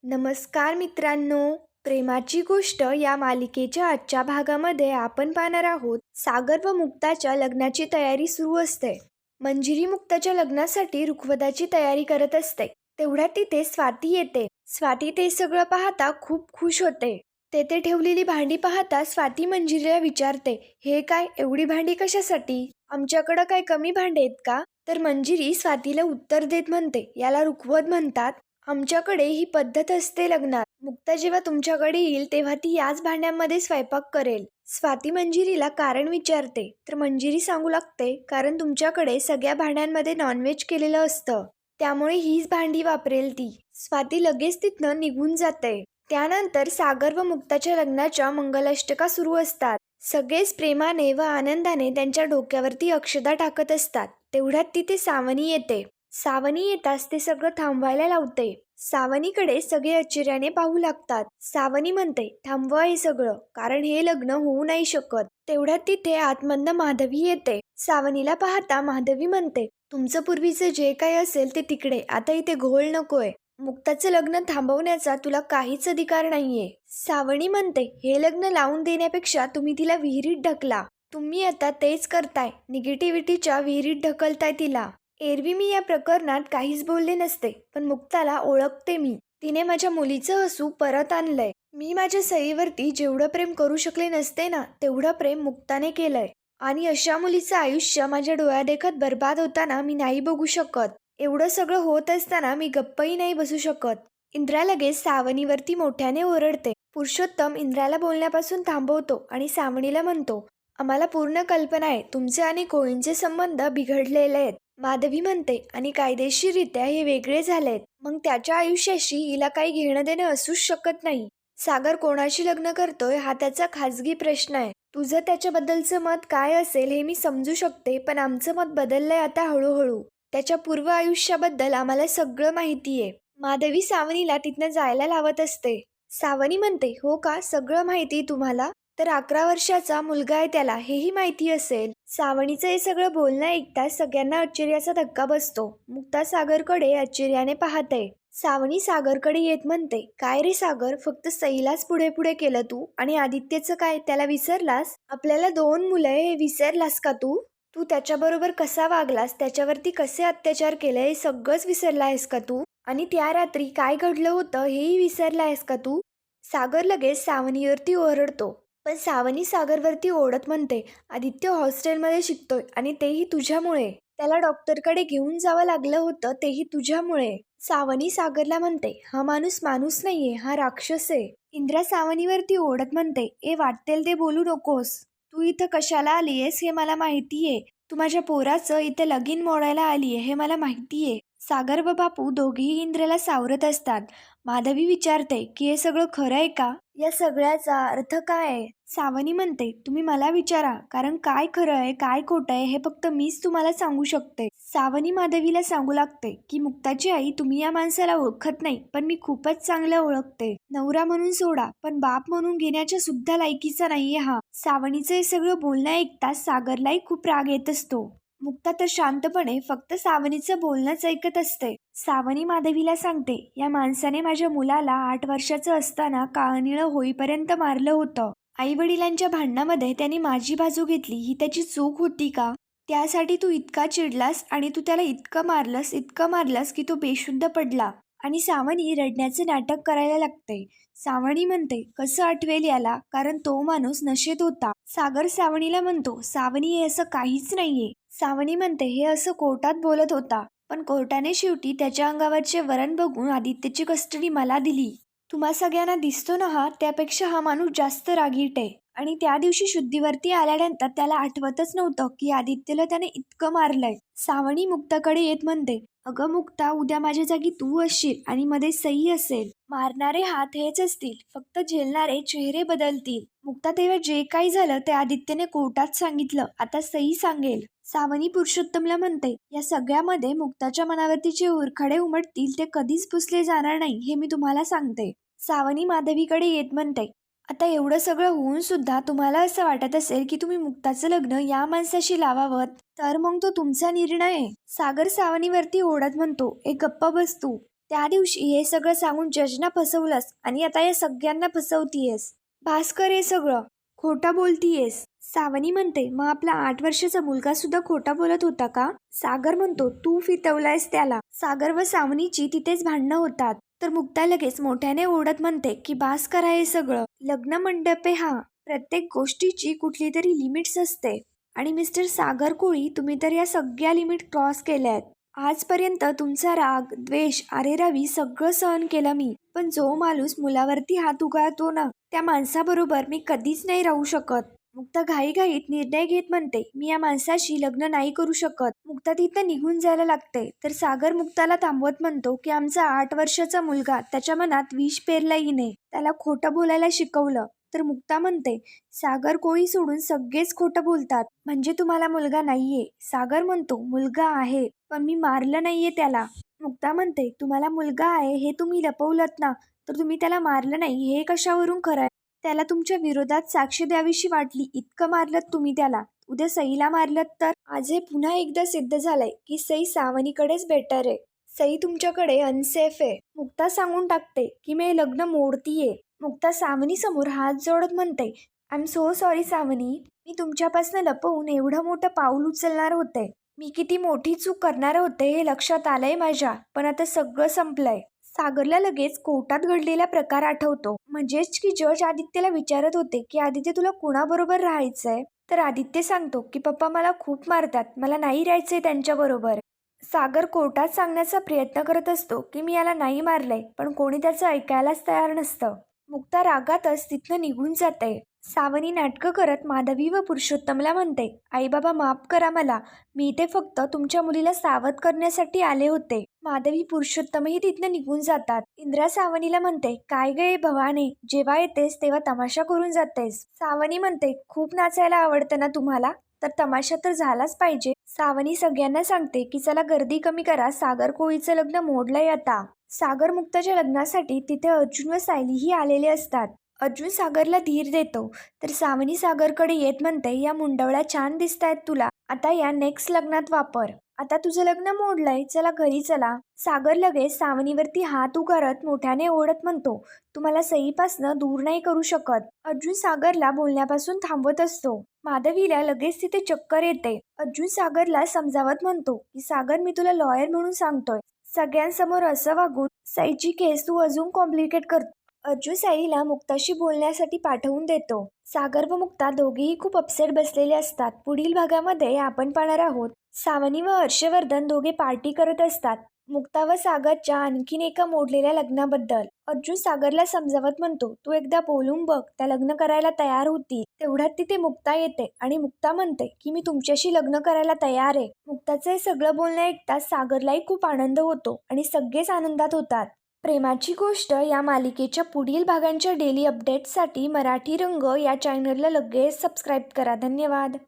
नमस्कार मित्रांनो, प्रेमाची गोष्ट या मालिकेच्या आजच्या भागामध्ये आपण पाहणार आहोत. सागर व मुक्ताच्या लग्नाची तयारी सुरू असते. मंजिरी मुक्ताच्या लग्नासाठी रुखवताची तयारी करत असते. तेवढ्यात तिथे स्वाती येते. स्वाती ते सगळं पाहता खूप खुश होते. तेथे ठेवलेली भांडी पाहता स्वाती मंजिरीला विचारते, हे काय एवढी भांडी कशासाठी? आमच्याकडं काय कमी भांडे आहेत का? तर मंजिरी स्वातीला उत्तर देत म्हणते, याला रुखवत म्हणतात. आमच्याकडे ही पद्धत असते लग्नात. मुक्ता जेव्हा तुमच्याकडे येईल तेव्हा ती याच भांड्यांमध्ये स्वयंपाक करेल. स्वाती मंजिरीला कारण विचारते तर मंजिरी सांगू लागते, कारण तुमच्याकडे सगळ्या भांड्यांमध्ये नॉनव्हेज केलेलं असतं, त्यामुळे हीच भांडी वापरेल ती. स्वाती लगेच तिथनं निघून जाते. त्यानंतर सागर व मुक्ताच्या लग्नाच्या मंगलाष्टका सुरू असतात. सगळेच प्रेमाने व आनंदाने त्यांच्या डोक्यावरती अक्षता टाकत असतात. तेवढ्यात तिथे सावनी येते. सावनी येताच ते सगळं थांबवायला लावते. सावनीकडे सगळे आश्चर्याने पाहू लागतात. सावनी म्हणते, थांबवा हे सगळं, कारण हे लग्न होऊ नाही शकत. तेवढ्यात तिथे आतमधनं माधवी येते. सावनीला पाहता माधवी म्हणते, तुमचं पूर्वीचं जे काही असेल ते तिकडे, आता इथे घोळ नकोय. मुक्ताचं लग्न थांबवण्याचा तुला काहीच अधिकार नाहीये. सावनी म्हणते, हे लग्न लावून देण्यापेक्षा तुम्ही तिला विहिरीत ढकला. तुम्ही आता तेच करताय, निगेटिव्हिटीच्या विहिरीत ढकलताय तिला. एरवी मी या प्रकरणात काहीच बोलले नसते, पण मुक्ताला ओळखते मी. तिने माझ्या मुलीचं हसू परत आणलंय. मी माझ्या सईवरती जेवढं प्रेम करू शकले नसते ना, तेवढं प्रेम मुक्ताने केलंय. आणि अशा मुलीचं आयुष्य माझ्या डोळ्यादेखत बर्बाद होताना मी नाही बघू शकत. एवढं सगळं होत असताना मी गप्पही नाही बसू शकत. इंद्रा लगेच सावनीवरती मोठ्याने ओरडते. पुरुषोत्तम इंद्राला बोलण्यापासून थांबवतो आणि सावनीला म्हणतो, आम्हाला पूर्ण कल्पना आहे तुमचे आणि कोळींचे संबंध बिघडलेले आहेत. माधवी म्हणते, आणि कायदेशीररित्या हे वेगळे झालेत. मग त्याच्या आयुष्याशी हिला काही घेणं देणं असूच शकत नाही. सागर कोणाशी लग्न करतोय हा त्याचा खाजगी प्रश्न आहे. तुझं त्याच्याबद्दलचं मत काय असेल हे मी समजू शकते, पण आमचं मत बदललंय आता हळूहळू. त्याच्या पूर्व आयुष्याबद्दल आम्हाला सगळं माहितीये. माधवी सावनीला तिथनं जायला लावत असते. सावनी म्हणते, हो का, सगळं माहिती तुम्हाला? तर 11 वर्षाचा मुलगा आहे त्याला, हेही माहिती असेल. सावनीचं हे सगळं बोलणं ऐकताच सगळ्यांना आश्चर्याचा धक्का बसतो. मुक्ता सागरकडे आश्चर्याने पाहते. सावनी सागरकडे येत म्हणते, काय रे सागर, फक्त सईलाच पुढे पुढे केलं तू, आणि आदित्यचं काय, त्याला विसरलास? आपल्याला 2 मुलं आहे हे विसरलास का तू? तू त्याच्याबरोबर कसा वागलास, त्याच्यावरती कसे अत्याचार केले हे सगळंच विसरला आहेस का तू? आणि त्या रात्री काय घडलं होतं हेही विसरला आहेस का तू? सागर लगेच सावनीवरती ओरडतो. पण सावनी सागरवरती ओढत म्हणते, आदित्य हॉस्टेलमध्ये शिकतोय आणि तेही तुझ्यामुळे. त्याला डॉक्टरकडे घेऊन जावं लागलं होतं तेही तुझ्यामुळे. सावनी सागरला म्हणते, हा माणूस माणूस नाहीये, हा राक्षस आहे. इंद्रा सावनीवरती ओढत म्हणते, वाटेल ते बोलू नकोस. तू इथं कशाला आलीयस हे मला माहितीये. तू माझ्या पोराचं इथं लगीन मोडायला आलीये हे मला माहितीये. सागर व बापू दोघेही इंद्राला सावरत असतात. माधवी विचारते की हे सगळं खरं आहे का? या सगळ्याचा अर्थ काय आहे? सावनी म्हणते, तुम्ही मला विचारा, कारण काय खरं आहे काय खोटं आहे हे फक्त मीच तुम्हाला सांगू शकते. सावनी माधवीला सांगू लागते की मुक्ताची आई तुम्ही या माणसाला ओळखत नाही, पण मी खूपच चांगलं ओळखते. नवरा म्हणून सोडा, पण बाप म्हणून घेण्याच्या सुद्धा लायकीचा नाहीये हा. सावनीचं हे सगळं बोलणं ऐकताच सागरलाही खूप राग येत असतो. मुक्ता तर शांतपणे फक्त सावनीचं बोलणंच ऐकत असते. सावनी माधवीला सांगते, या माणसाने माझ्या मुलाला 8 वर्षाचं असताना काळनिळं होईपर्यंत मारलं होतं. आई वडिलांच्या भांडणामध्ये त्याने माझी बाजू घेतली, ही त्याची चूक होती का? त्यासाठी तू इतका चिडलास आणि तू त्याला इतकं मारलंस की तो बेशुद्ध पडला. आणि सावनी रडण्याचं नाटक करायला लागते. सावनी म्हणते, कसं आठवेल याला, कारण तो माणूस नशेत होता. सागर सावनीला म्हणतो, सावनी हे असं काहीच नाहीये. सावनी म्हणते, हे असं कोर्टात बोलत होता, पण कोर्टाने शेवटी त्याच्या अंगावरचे वरण बघून आदित्यची कस्टडी मला दिली. तुम्हा सगळ्यांना दिसतो ना हा, त्यापेक्षा हा माणूस जास्त रागीट आहे. आणि त्या दिवशी शुद्धीवरती आल्यानंतर त्याला आठवतच नव्हतं की आदित्यला त्याने इतकं मारलंय. सावनी मुक्ताकडे येत म्हणते, अगं मुक्ता, उद्या माझ्या जागी तू असशील आणि मध्ये सई असेल. मारणारे हात हेच असतील, फक्त झेलणारे चेहरे बदलतील. मुक्ता, तेव्हा जे काही झालं ते आदित्यने कोर्टात सांगितलं, आता सई सांगेल. सावनी पुरुषोत्तमला म्हणते, या सगळ्यामध्ये मुक्ताच्या मनावरती जे उरखाडे उमटतील ते कधीच पुसले जाणार नाही हे मी तुम्हाला सांगते. सावनी माधवीकडे येत म्हणते, आता एवढं सगळं होऊन सुद्धा तुम्हाला असं वाटत असेल की तुम्ही मुक्ताचं लग्न या माणसाशी लावावं, तर मग तो तुमचा निर्णय आहे. सागर सावनीवरती ओढत म्हणतो, गप्प बस तू. त्या दिवशी हे सगळं सांगून जजना फसवलंस आणि आता या सगळ्यांना फसवतीयस. भास्कर हे सगळं खोटं बोलतीयस. सावनी म्हणते, मग आपला 8 वर्षाचा मुलगा सुद्धा खोटा बोलत होता का? सागर म्हणतो, तू फितवलायस त्याला. सागर व सावनीची तिथेच भांडणं होतात. तर मुक्ता लगेच मोठ्याने ओरडत म्हणते की बास करा हे सगळं. लग्न मंडप आहे हा. प्रत्येक गोष्टीची कुठली तरी लिमिट्स असते. आणि मिस्टर सागर कोळी, तुम्ही तर या सगळ्या लिमिट क्रॉस केल्यात. आजपर्यंत तुमचा राग, द्वेष, अरेरावी सगळं सहन केलं मी. पण जो माणूस मुलावरती हात उगाळतो ना, त्या माणसाबरोबर मी कधीच नाही राहू शकत. मुक्ता घाईघाईत निर्णय घेत म्हणते, मी या माणसाशी लग्न नाही करू शकत. मुक्ता तिथं निघून जायला लागते. तर सागर मुक्ताला थांबवत म्हणतो की आमचा 8 वर्षाचा मुलगा, त्याच्या मनात विष पेरला हिने. त्याला खोटं बोलायला शिकवलं. तर मुक्ता म्हणते, सागर कोळी सोडून सगळेच खोटं बोलतात. म्हणजे तुम्हाला मुलगा नाहीये. सागर म्हणतो, मुलगा आहे, पण मी मारलं नाहीये त्याला. मुक्ता म्हणते, तुम्हाला मुलगा आहे हे तुम्ही लपवलत ना, तर तुम्ही त्याला मारलं नाही हे कशावरून खरं आहे? त्याला तुमच्या विरोधात साक्ष द्यावीशी वाटली, इतकं मारलत तुम्ही त्याला. उद्या सईला मारलत तर? आज हे पुन्हा एकदा सिद्ध झालंय की सई सावनीकडेच बेटर आहे. सई तुमच्याकडे अनसेफ आहे. मुक्ता सांगून टाकते की मी लग्न मोडतीये. मुक्ता सावनी समोर हात जोडत म्हणते, I am so sorry Savani. मी तुमच्यापासून लपवून एवढं मोठं पाऊल उचलणार होते. मी किती मोठी चूक करणार होते हे लक्षात आलंय माझ्या. पण आता सगळं संपलंय. सागरला लगेच कोर्टात घडलेला प्रकार आठवतो. म्हणजेच की जज आदित्यला विचारत होते की आदित्य तुला कुणाबरोबर राहायचंय? तर आदित्य सांगतो की पप्पा मला खूप मारतात, मला नाही राहायचंय त्यांच्याबरोबर. सागर कोर्टात सांगण्याचा प्रयत्न करत असतो की मी याला नाही मारलंय, पण कोणी त्याचं ऐकायलाच तयार नसतं. मुक्ता रागातच तिथनं निघून जाते. सावनी नाटकं करत माधवी व पुरुषोत्तमला म्हणते, आई बाबा माफ करा मला. मी इथे फक्त तुमच्या मुलीला सावध करण्यासाठी आले होते. माधवी पुरुषोत्तमही तिथनं निघून जातात. इंद्रा सावनीला म्हणते, काय गे भवाने, जेव्हा येतेस तेव्हा तमाशा करून जातेस. सावनी म्हणते, खूप नाचायला आवडतं ना तुम्हाला, तर तमाशा तर झालाच पाहिजे. सावनी सगळ्यांना सांगते की चला गर्दी कमी करा, सागर कोळीचं लग्न मोडलंय आता. सागर मुक्ताच्या लग्नासाठी तिथे अर्जुन व सायलीही आलेले असतात. अर्जुन सागरला धीर देतो. तर सावनी सागरकडे येत म्हणते, या मुंडवळ्या छान दिसतायत तुला, आता या नेक्स्ट लग्नात वापर. आता तुझं लग्न मोडलंय, चला घरी चला. सागर लगेच सावनीवरती हात उगारत मोठ्याने ओढत म्हणतो, तुम्हाला सईपासनं दूर नाही करू शकत. अर्जुन सागरला बोलण्यापासून थांबवत असतो. माधवीला लगेच तिथे चक्कर येते. अर्जुन सागरला समजावत म्हणतो की सागर, मी तुला लॉयर म्हणून सांगतोय. सगळ्यांसमोर असं वागून सईची केस तू अजून कॉम्प्लिकेट करतो. अर्जुन साईला मुक्ताशी बोलण्यासाठी पाठवून देतो. सागर व मुक्ता दोघेही खूप अपसेट बसलेले असतात. पुढील भागामध्ये आपण पाहणार आहोत, सावनी व हर्षवर्धन दोघे पार्टी करत असतात. मुक्ता व सागरच्या आणखीन एका मोडलेल्या लग्नाबद्दल. अर्जुन सागरला समजावत म्हणतो, तू एकदा बोलून बघ, त्या लग्न करायला तयार होती. तेवढ्यात तिथे मुक्ता येते आणि मुक्ता म्हणते की मी तुमच्याशी लग्न करायला तयार आहे. मुक्ताचं हे सगळं बोलणं ऐकताच सागरलाही खूप आनंद होतो आणि सगळेच आनंदात होतात. प्रेमाची गोष्ट या मालिकेच्या पुढील भागांच्या डेली अपडेट्ससाठी मराठी रंग या चॅनलला लगेच सबस्क्राईब करा. धन्यवाद.